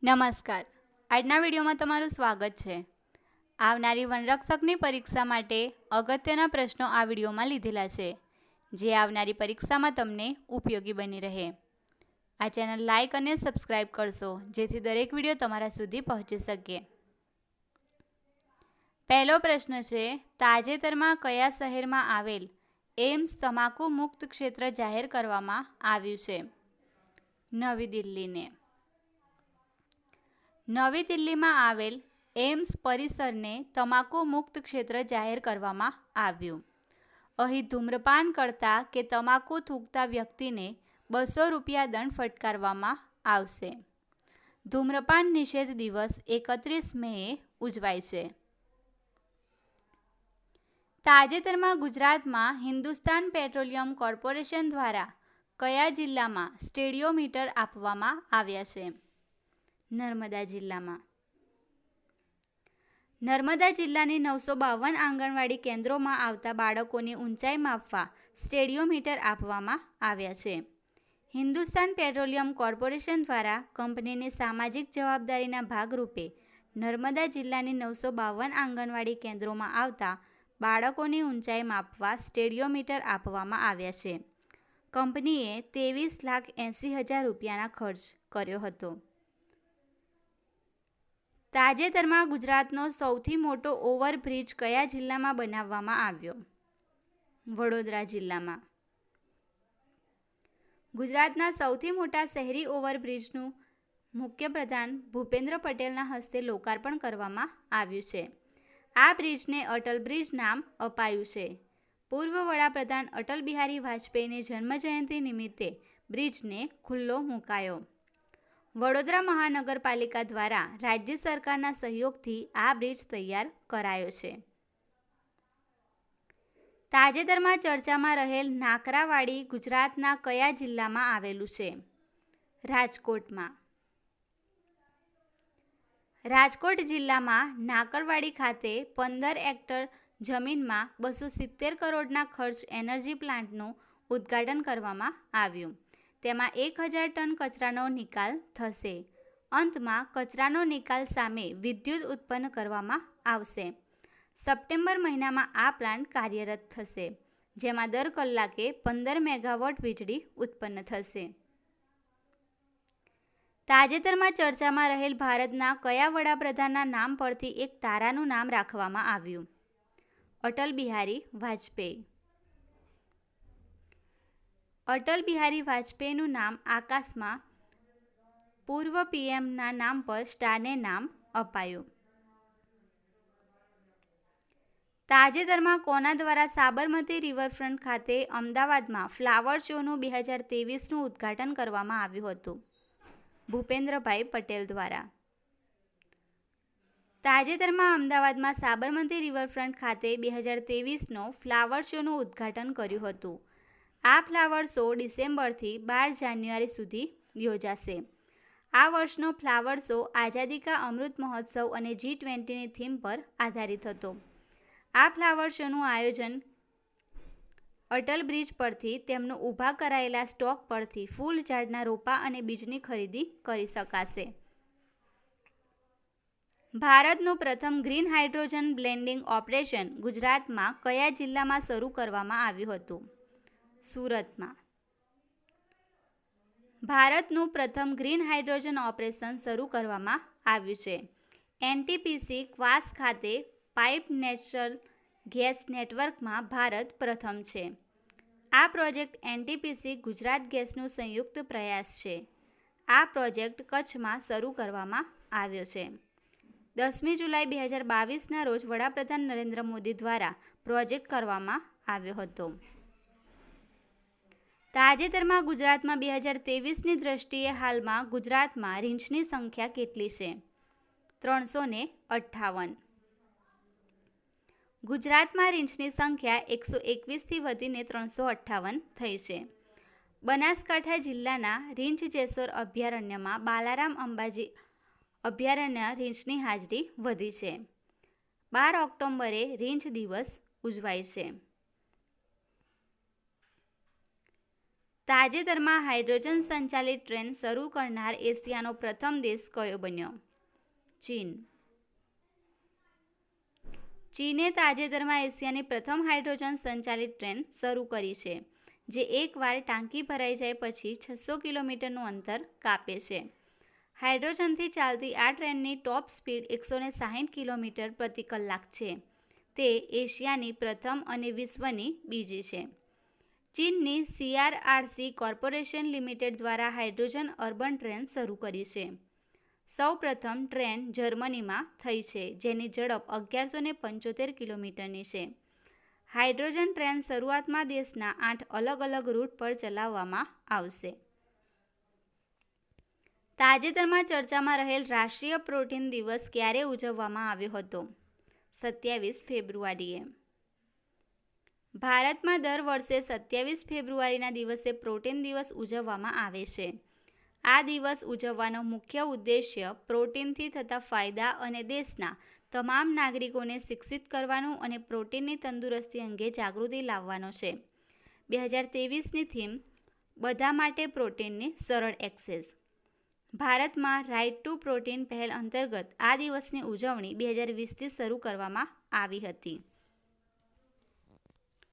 નમસ્કાર. આજના વિડીયોમાં તમારું સ્વાગત છે. આવનારી વનરક્ષકની પરીક્ષા માટે અગત્યના પ્રશ્નો આ વિડીયોમાં લીધેલા છે, જે આવનારી પરીક્ષામાં તમને ઉપયોગી બની રહે. આ ચેનલ લાઇક અને સબસ્ક્રાઇબ કરશો, જેથી દરેક વિડીયો તમારા સુધી પહોંચી શકે. પહેલો પ્રશ્ન છે, તાજેતરમાં કયા શહેરમાં આવેલ એમ્સ તમાકુ મુક્ત ક્ષેત્ર જાહેર કરવામાં આવ્યું છે? નવી દિલ્હીને. નવી દિલ્હીમાં આવેલ એમ્સ પરિસરને તમાકુ મુક્ત ક્ષેત્ર જાહેર કરવામાં આવ્યું. અહીં ધૂમ્રપાન કરતા કે તમાકુ થૂંકતા વ્યક્તિને ₹200 દંડ ફટકારવામાં આવશે. ધૂમ્રપાન નિષેધ દિવસ 31 મેએ ઉજવાય છે. તાજેતરમાં ગુજરાતમાં હિન્દુસ્તાન પેટ્રોલિયમ કોર્પોરેશન દ્વારા કયા જિલ્લામાં સ્ટેડિયોમીટર આપવામાં આવ્યા છે? નર્મદા જિલ્લામાં. નર્મદા જિલ્લાની 952 આંગણવાડી કેન્દ્રોમાં આવતા બાળકોની ઊંચાઈ માપવા સ્ટેડિયોમીટર આપવામાં આવ્યા છે. હિન્દુસ્તાન પેટ્રોલિયમ કોર્પોરેશન દ્વારા કંપનીની સામાજિક જવાબદારીના ભાગરૂપે નર્મદા જિલ્લાની 952 આંગણવાડી કેન્દ્રોમાં આવતા બાળકોની ઊંચાઈ માપવા સ્ટેડિયોમીટર આપવામાં આવ્યા છે. કંપનીએ ₹23,80,000 ખર્ચ કર્યો હતો. તાજેતરમાં ગુજરાતનો સૌથી મોટો ઓવરબ્રિજ કયા જિલ્લામાં બનાવવામાં આવ્યો? વડોદરા જિલ્લામાં. ગુજરાતના સૌથી મોટા શહેરી ઓવરબ્રિજનું મુખ્યપ્રધાન ભૂપેન્દ્ર પટેલના હસ્તે લોકાર્પણ કરવામાં આવ્યું છે. આ બ્રિજને અટલ બ્રિજ નામ અપાયું છે. પૂર્વ વડાપ્રધાન અટલ બિહારી વાજપેયીની જન્મજયંતિ નિમિત્તે બ્રિજને ખુલ્લો મુકાયો. વડોદરા મહાનગરપાલિકા દ્વારા રાજ્ય સરકારના સહયોગથી આ બ્રિજ તૈયાર કરાયો છે. તાજેતરમાં ચર્ચામાં રહેલ નાકરાવાડી ગુજરાતના કયા જિલ્લામાં આવેલું છે? રાજકોટમાં. રાજકોટ જિલ્લામાં નાકરવાડી ખાતે 15 એકર જમીનમાં 270 કરોડના ખર્ચ એનર્જી પ્લાન્ટનું ઉદ્ઘાટન કરવામાં આવ્યું. તેમાં 1000 ટન કચરાનો નિકાલ થશે. અંતમાં કચરાનો નિકાલ સામે વિદ્યુત ઉત્પન્ન કરવામાં આવશે. સપ્ટેમ્બર મહિનામાં આ પ્લાન્ટ કાર્યરત થશે, જેમાં દર કલાકે 15 મેગાવોટ વીજળી ઉત્પન્ન થશે. તાજેતરમાં ચર્ચામાં રહેલ ભારતના કયા વડાપ્રધાનના નામ પરથી એક તારાનું નામ રાખવામાં આવ્યું? અટલ બિહારી વાજપેયી. અટલ બિહારી વાજપેયીનું નામ આકાશમાં પૂર્વ પીએમના નામ પર સ્ટારને નામ અપાયું. તાજેતરમાં કોના દ્વારા સાબરમતી રિવરફ્રન્ટ ખાતે અમદાવાદમાં ફ્લાવર શોનું 2023નું ઉદ્ઘાટન કરવામાં આવ્યું હતું? ભૂપેન્દ્રભાઈ પટેલ દ્વારા. તાજેતરમાં અમદાવાદમાં સાબરમતી રિવરફ્રન્ટ ખાતે 2023નો ફ્લાવર શોનું ઉદ્ઘાટન કર્યું હતું. આ ફ્લાવર શો ડિસેમ્બરથી 12 જાન્યુઆરી સુધી યોજાશે. આ વર્ષનો ફ્લાવર શો આઝાદી કા અમૃત મહોત્સવ અને G20ની થીમ પર આધારિત હતો. આ ફ્લાવર શોનું આયોજન અટલ બ્રિજ પરથી તેમનું ઊભા કરાયેલા સ્ટોક પરથી ફૂલ ઝાડના રોપા અને બીજની ખરીદી કરી શકાશે. ભારતનું પ્રથમ ગ્રીન હાઇડ્રોજન બ્લેન્ડિંગ ઓપરેશન ગુજરાતમાં કયા જિલ્લામાં શરૂ કરવામાં આવ્યું હતું? સુરતમાં. ભારતનું પ્રથમ ગ્રીન હાઇડ્રોજન ઓપરેશન શરૂ કરવામાં આવ્યું છે. NTPC ક્વાસ ખાતે પાઇપ નેચરલ ગેસ નેટવર્કમાં ભારત પ્રથમ છે. આ પ્રોજેક્ટ NTPC ગુજરાત ગેસનું સંયુક્ત પ્રયાસ છે. આ પ્રોજેક્ટ કચ્છમાં શરૂ કરવામાં આવ્યો છે. 10મી જુલાઈ 2022ના રોજ વડાપ્રધાન નરેન્દ્ર મોદી દ્વારા પ્રોજેક્ટ કરવામાં આવ્યો હતો. તાજેતરમાં ગુજરાતમાં 2023ની દ્રષ્ટિએ હાલમાં ગુજરાતમાં રીંછની સંખ્યા કેટલી છે? 358. ગુજરાતમાં રીંછની સંખ્યા 121થી વધીને 358 થઈ છે. બનાસકાંઠા જિલ્લાના રીંછ જેસોર અભયારણ્યમાં બાલારામ અંબાજી અભયારણ્ય રીંછની હાજરી વધી છે. 12 ઓક્ટોબરે રીંછ દિવસ ઉજવાય છે. તાજેતરમાં હાઇડ્રોજન સંચાલિત ટ્રેન શરૂ કરનાર એશિયાનો પ્રથમ દેશ કયો બન્યો? ચીન. ચીને તાજેતરમાં એશિયાની પ્રથમ હાઇડ્રોજન સંચાલિત ટ્રેન શરૂ કરી છે, જે એકવાર ટાંકી ભરાઈ જાય પછી 600 કિલોમીટરનું અંતર કાપે છે. હાઇડ્રોજનથી ચાલતી આ ટ્રેનની ટોપ સ્પીડ 160 કિલોમીટર પ્રતિ કલાક છે. તે એશિયાની પ્રથમ અને વિશ્વની બીજી છે. ચીનની CRRC કોર્પોરેશન લિમિટેડ દ્વારા હાઇડ્રોજન અર્બન ટ્રેન શરૂ કરી છે. સૌપ્રથમ ટ્રેન જર્મનીમાં થઈ છે, જેની ઝડપ 1175 કિલોમીટરની છે. હાઇડ્રોજન ટ્રેન શરૂઆતમાં દેશના 8 અલગ અલગ રૂટ પર ચલાવવામાં આવશે. તાજેતરમાં ચર્ચામાં રહેલ રાષ્ટ્રીય પ્રોટીન દિવસ ક્યારે ઉજવવામાં આવ્યો હતો? 27 ફેબ્રુઆરીએ. ભારતમાં દર વર્ષે 27 ફેબ્રુઆરીના દિવસે પ્રોટીન દિવસ ઉજવવામાં આવે છે. આ દિવસ ઉજવવાનો મુખ્ય ઉદ્દેશ્ય પ્રોટીનથી થતા ફાયદા અને દેશના તમામ નાગરિકોને શિક્ષિત કરવાનું અને પ્રોટીનની તંદુરસ્તી અંગે જાગૃતિ લાવવાનો છે. 2023ની થીમ બધા માટે પ્રોટીનની સરળ એક્સેસ. ભારતમાં રાઇટ ટુ પ્રોટીન પહેલ અંતર્ગત આ દિવસની ઉજવણી 2020થી શરૂ કરવામાં આવી હતી.